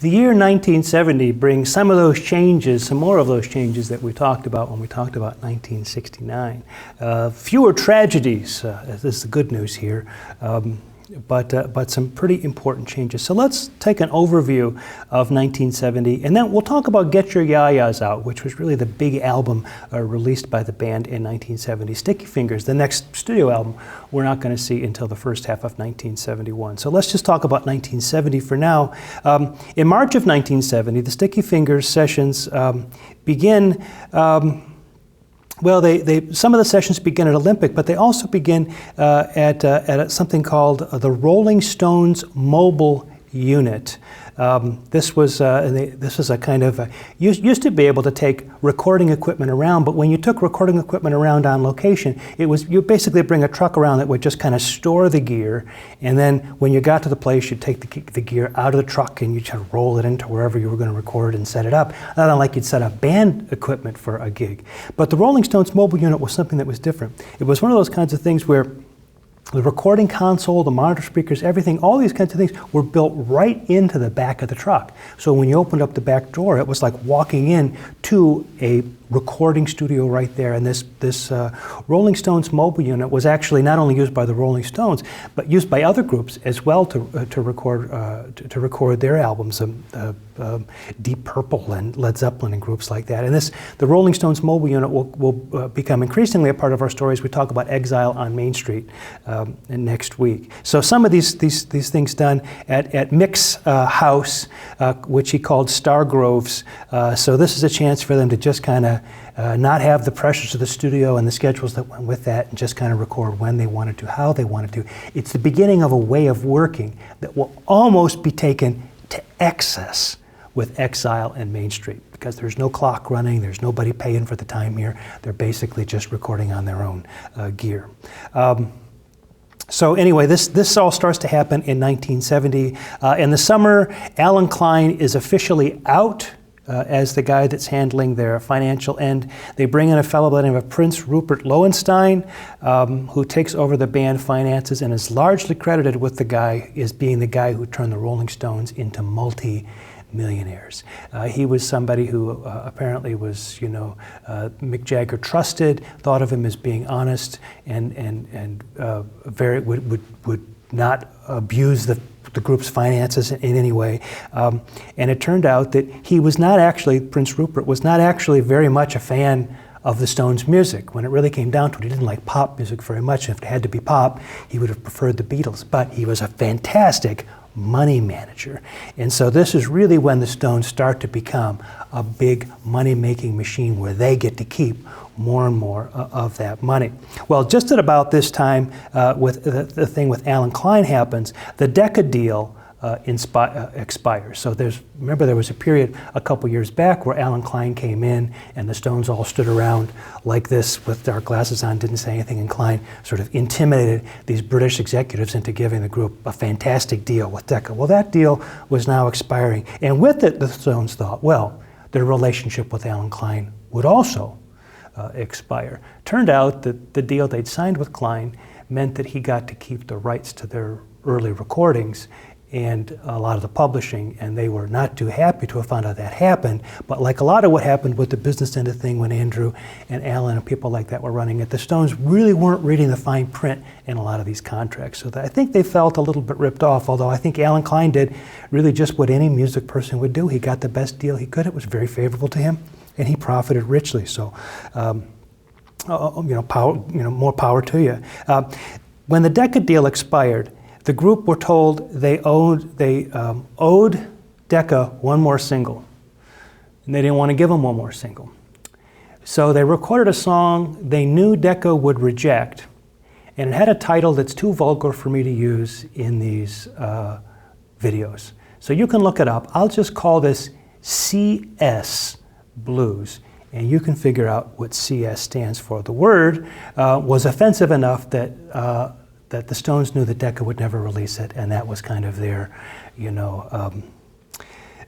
The year 1970 brings some of those changes, some more of those changes that we talked about when we talked about 1969. Fewer tragedies, this is the good news here, but some pretty important changes. So let's take an overview of 1970, and then we'll talk about Get Your Ya-Ya's Out, which was really the big album released by the band in 1970. Sticky Fingers, the next studio album, we're not going to see until the first half of 1971. So let's just talk about 1970 for now. In March of 1970, the Sticky Fingers sessions begin. Well, some of the sessions begin at Olympic, but they also begin at something called the Rolling Stones Mobile Unit. This was a kind of used to be able to take recording equipment around, but when you took recording equipment around on location, you basically bring a truck around that would just kind of store the gear, and then when you got to the place, you'd take the gear out of the truck and you'd try to roll it into wherever you were going to record and set it up. Not unlike you'd set up band equipment for a gig. But the Rolling Stones Mobile Unit was something that was different. It was one of those kinds of things where the recording console, the monitor speakers, everything, all these kinds of things were built right into the back of the truck. So when you opened up the back door, it was like walking in to a recording studio right there. And this Rolling Stones Mobile Unit was actually not only used by the Rolling Stones, but used by other groups as well to record their albums, Deep Purple and Led Zeppelin and groups like that. And the Rolling Stones Mobile Unit will become increasingly a part of our stories. We talk about Exile on Main Street next week. So some of these things done at Mick's house, which he called Stargroves. So this is a chance for them to just kind of not have the pressures of the studio and the schedules that went with that, and just kind of record when they wanted to, how they wanted to. It's the beginning of a way of working that will almost be taken to excess with Exile and Main Street, because there's no clock running, there's nobody paying for the time here. They're basically just recording on their own gear. So anyway, this all starts to happen in 1970. In the summer, Alan Klein is officially out as the guy that's handling their financial end. They bring in a fellow by the name of Prince Rupert Lowenstein, who takes over the band finances and is largely credited with being the guy who turned the Rolling Stones into multi-millionaires. He was somebody who apparently was, Mick Jagger trusted, thought of him as being honest, and very would not abuse the group's finances in any way. And it turned out that Prince Rupert was not actually very much a fan of the Stones' music. When it really came down to it, he didn't like pop music very much. If it had to be pop, he would have preferred the Beatles. But he was a fantastic money manager. And so this is really when the Stones start to become a big money-making machine where they get to keep more and more of that money. Well, just at about this time, with the thing with Alan Klein happens, the Decca deal expires. So remember there was a period a couple years back where Alan Klein came in and the Stones all stood around like this with dark glasses on, didn't say anything, and Klein sort of intimidated these British executives into giving the group a fantastic deal with Decca. Well, that deal was now expiring, and with it the Stones thought, well, their relationship with Alan Klein would also expire. Turned out that the deal they'd signed with Klein meant that he got to keep the rights to their early recordings and a lot of the publishing, and they were not too happy to have found out that happened. But like a lot of what happened with the business end of thing when Andrew and Alan and people like that were running it, the Stones really weren't reading the fine print in a lot of these contracts. So I think they felt a little bit ripped off, although I think Alan Klein did really just what any music person would do. He got the best deal he could. It was very favorable to him, and he profited richly. So, more power to you. When the Decca deal expired, the group were told they owed Decca one more single, and they didn't want to give them one more single. So they recorded a song they knew Decca would reject, and it had a title that's too vulgar for me to use in these videos. So you can look it up. I'll just call this CS Blues, and you can figure out what CS stands for. The word was offensive enough that the Stones knew that Decca would never release it, and that was kind of their,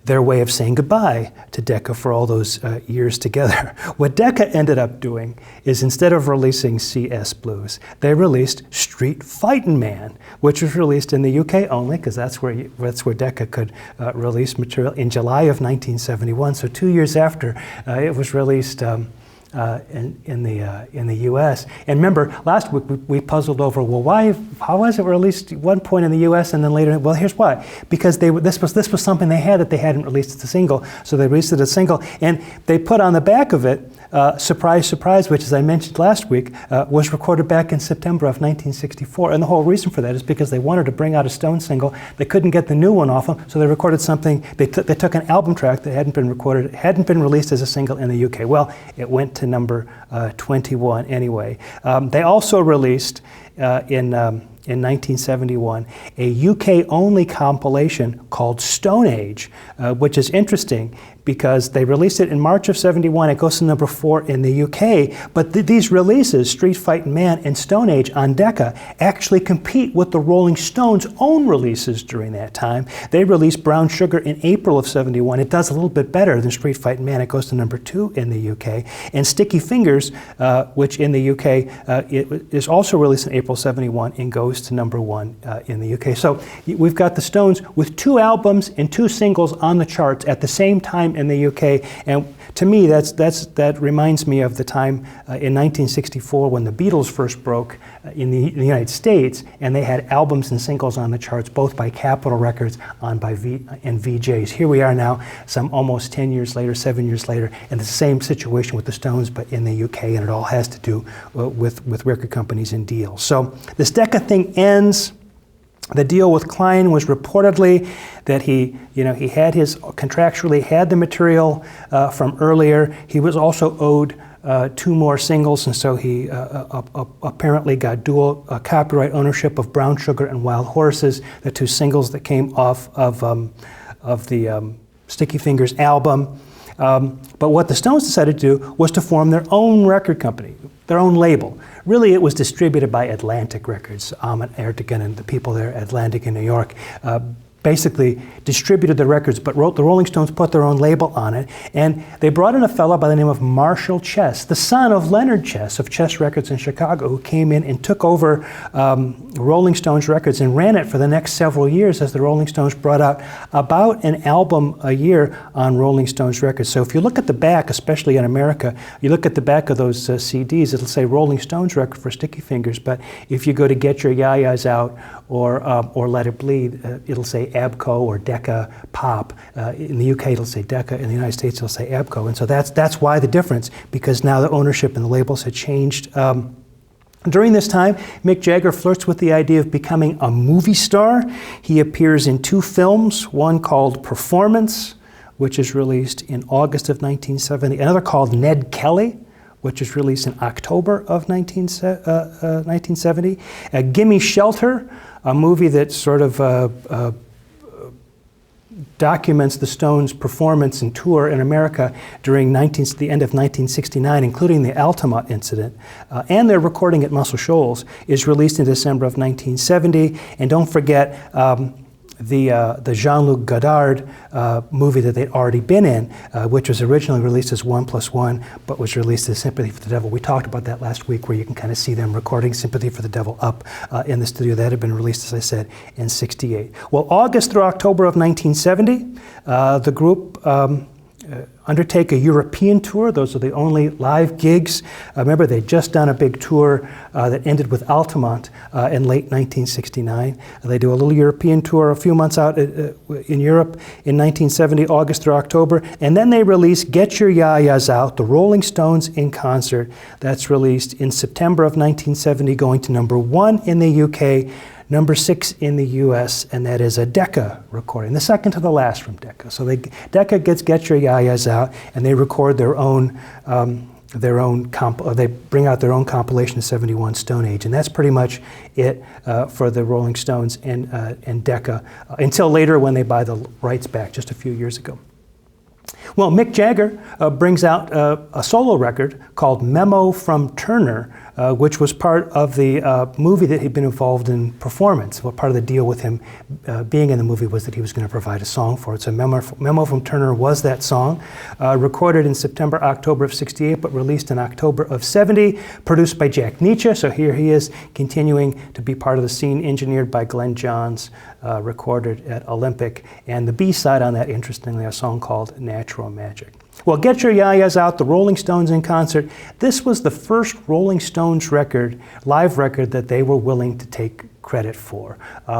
their way of saying goodbye to Decca for all those years together. What Decca ended up doing is, instead of releasing CS Blues, they released Street Fightin' Man, which was released in the UK only, because that's where Decca could release material, in July of 1971. So 2 years after it was released in the U.S. And remember, last week we puzzled over, well, how was it released at one point in the U.S. and then later? Well, here's why. Because this was something they had that they hadn't released as a single, so they released it as a single, and they put on the back of it, Surprise, Surprise, which, as I mentioned last week, was recorded back in September of 1964. And the whole reason for that is because they wanted to bring out a Stones single. They couldn't get the new one off them, so they recorded something. They took an album track that hadn't been recorded, hadn't been released as a single in the UK. Well, it went to number 21 anyway. They also released in 1971 a UK-only compilation called Stone Age, which is interesting because they released it in March of 71. It goes to number 4 in the UK. But these releases, Street Fightin' Man and Stone Age on Decca, actually compete with the Rolling Stones' own releases during that time. They released Brown Sugar in April of 71. It does a little bit better than Street Fightin' Man. It goes to number 2 in the UK. And Sticky Fingers, which in the UK it is also released in April 71 and goes to number 1 in the UK. So we've got the Stones with 2 albums and 2 singles on the charts at the same time in the UK. And to me, that reminds me of the time in 1964 when the Beatles first broke in the United States, and they had albums and singles on the charts, both by Capitol Records and VJs. Here we are now, some almost 10 years later, 7 years later, and the same situation with the Stones, but in the UK, and it all has to do with record companies and deals. So this Decca thing ends. The deal with Klein was reportedly that he had contractually had the material from earlier. He was also owed 2 more singles, and so he apparently got dual copyright ownership of Brown Sugar and Wild Horses, the 2 singles that came off of the Sticky Fingers album. But what the Stones decided to do was to form their own record company, their own label. Really, it was distributed by Atlantic Records. Ahmet Ertegun and the people there at Atlantic in New York basically distributed the records, but the Rolling Stones put their own label on it. And they brought in a fellow by the name of Marshall Chess, the son of Leonard Chess of Chess Records in Chicago, who came in and took over Rolling Stones Records and ran it for the next several years as the Rolling Stones brought out about an album a year on Rolling Stones Records. So if you look at the back, especially in America, you look at the back of those CDs, it'll say Rolling Stones Record for Sticky Fingers, but if you go to Get Your Ya-Ya's Out or Let It Bleed, it'll say ABCO or Decca Pop. In the UK, it'll say Decca. In the United States, it'll say ABCO. And so that's why the difference, because now the ownership and the labels had changed. During this time, Mick Jagger flirts with the idea of becoming a movie star. He appears in 2 films, one called Performance, which is released in August of 1970, another called Ned Kelly, which is released in October of 1970. Gimme Shelter, a movie that sort of documents the Stones' performance and tour in America during the end of 1969, including the Altamont incident, and their recording at Muscle Shoals, is released in December of 1970. And don't forget the Jean-Luc Godard movie that they'd already been in, which was originally released as 1+1, but was released as Sympathy for the Devil. We talked about that last week, where you can kind of see them recording Sympathy for the Devil up in the studio. That had been released, as I said, in '68. Well, August through October of 1970, the group undertake a European tour. Those are the only live gigs. Remember, they'd just done a big tour that ended with Altamont in late 1969. They do a little European tour a few months out in Europe in 1970, August through October. And then they release Get Your Ya-Ya's Out, the Rolling Stones in concert. That's released in September of 1970, going to number 1 in the UK, number 6 in the US, and that is a Decca recording, the second to the last from Decca. So Decca gets Get Your Ya-Ya's Out, and they record they bring out their own compilation of '71 Stone Age, and that's pretty much it for the Rolling Stones and Decca, until later when they buy the rights back just a few years ago. Well, Mick Jagger brings out a solo record called Memo from Turner, which was part of the movie that he'd been involved in performance. Well, part of the deal with him being in the movie was that he was going to provide a song for it. So Memo from Turner was that song, recorded in September, October of '68, but released in October of '70, produced by Jack Nietzsche. So here he is continuing to be part of the scene, engineered by Glenn Johns, recorded at Olympic. And the B-side on that, interestingly, a song called Natural Magic. Well, Get Your Ya-Ya's Out, the Rolling Stones in concert. This was the first Rolling Stones record, live record, that they were willing to take credit for.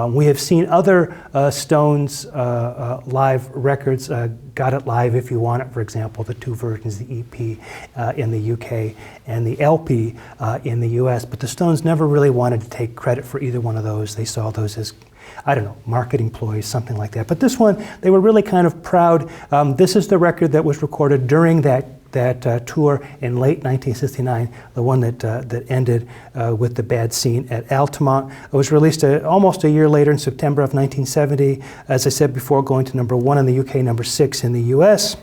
We have seen other Stones live records, Got It Live If You Want It, for example, the two versions, the EP in the UK and the LP in the US, but the Stones never really wanted to take credit for either one of those. They saw those as, I don't know, marketing ploys, something like that. But this one, they were really kind of proud. This is the record that was recorded during that tour in late 1969, the one that ended with the bad scene at Altamont. It was released almost a year later in September of 1970, as I said before, going to #1 in the UK, #6 in the US.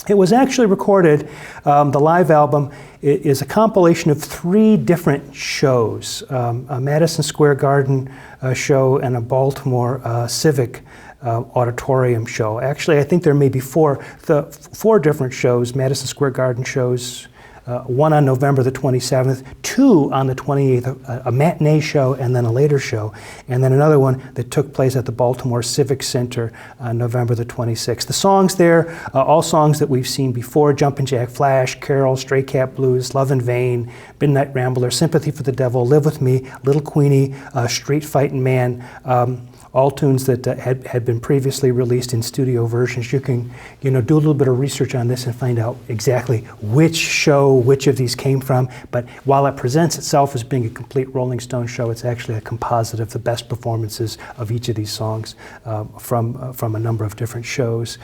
It was actually recorded, the live album is a compilation of 3 different shows, a Madison Square Garden show and a Baltimore Civic auditorium show. Actually, I think there may be 4 different shows, Madison Square Garden shows, one on November the 27th, 2 on the 28th, a matinee show and then a later show, and then another one that took place at the Baltimore Civic Center on November the 26th. The songs there, all songs that we've seen before: Jumpin' Jack Flash, Carol, Stray Cat Blues, Love in Vain, Midnight Rambler, Sympathy for the Devil, Live With Me, Little Queenie, Street Fightin' Man, all tunes that had been previously released in studio versions. You can, do a little bit of research on this and find out exactly which show, which of these came from. But while it presents itself as being a complete Rolling Stone show, it's actually a composite of the best performances of each of these songs from a number of different shows.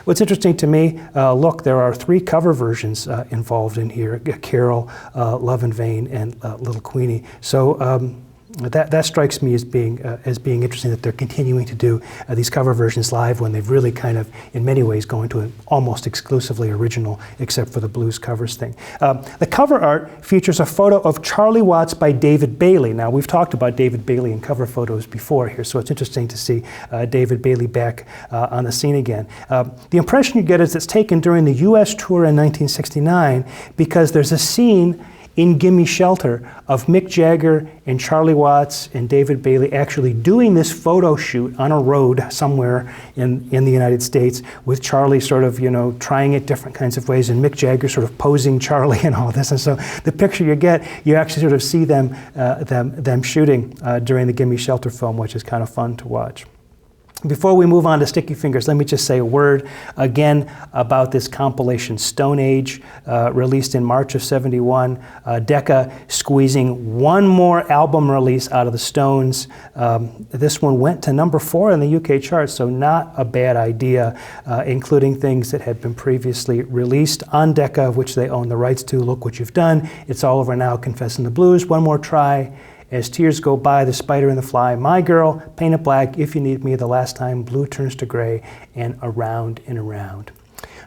What's interesting to me, look, there are 3 cover versions involved in here: Carol, Love in Vain, and Little Queenie. So that strikes me as being interesting, that they're continuing to do these cover versions live when they've really kind of, in many ways, gone to an almost exclusively original, except for the blues covers thing. The cover art features a photo of Charlie Watts by David Bailey. Now, we've talked about David Bailey in cover photos before here, so it's interesting to see David Bailey back on the scene again. The impression you get is it's taken during the US tour in 1969, because there's a scene in Gimme Shelter of Mick Jagger and Charlie Watts and David Bailey actually doing this photo shoot on a road somewhere in the United States, with Charlie sort of, trying it different kinds of ways, and Mick Jagger sort of posing Charlie and all this. And so the picture you get, you actually sort of see them shooting during the Gimme Shelter film, which is kind of fun to watch. Before we move on to Sticky Fingers, let me just say a word again about this compilation, Stone Age, released in March of '71. Decca squeezing one more album release out of the Stones. This one went to #4 in the UK charts, so not a bad idea, including things that had been previously released on Decca, which they own the rights to. Look What You've Done, It's All Over Now, Confessing the Blues, One More Try, As Tears Go By, The Spider and the Fly, My Girl, Paint It Black, If You Need Me, The Last Time, Blue Turns to Gray, and Around and Around.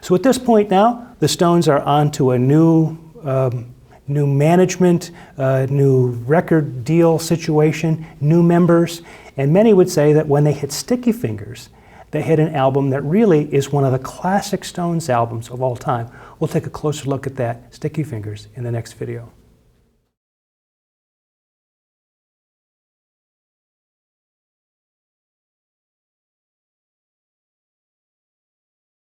So at this point now, the Stones are on to a new management, new record deal situation, new members, and many would say that when they hit Sticky Fingers, they hit an album that really is one of the classic Stones albums of all time. We'll take a closer look at that, Sticky Fingers, in the next video.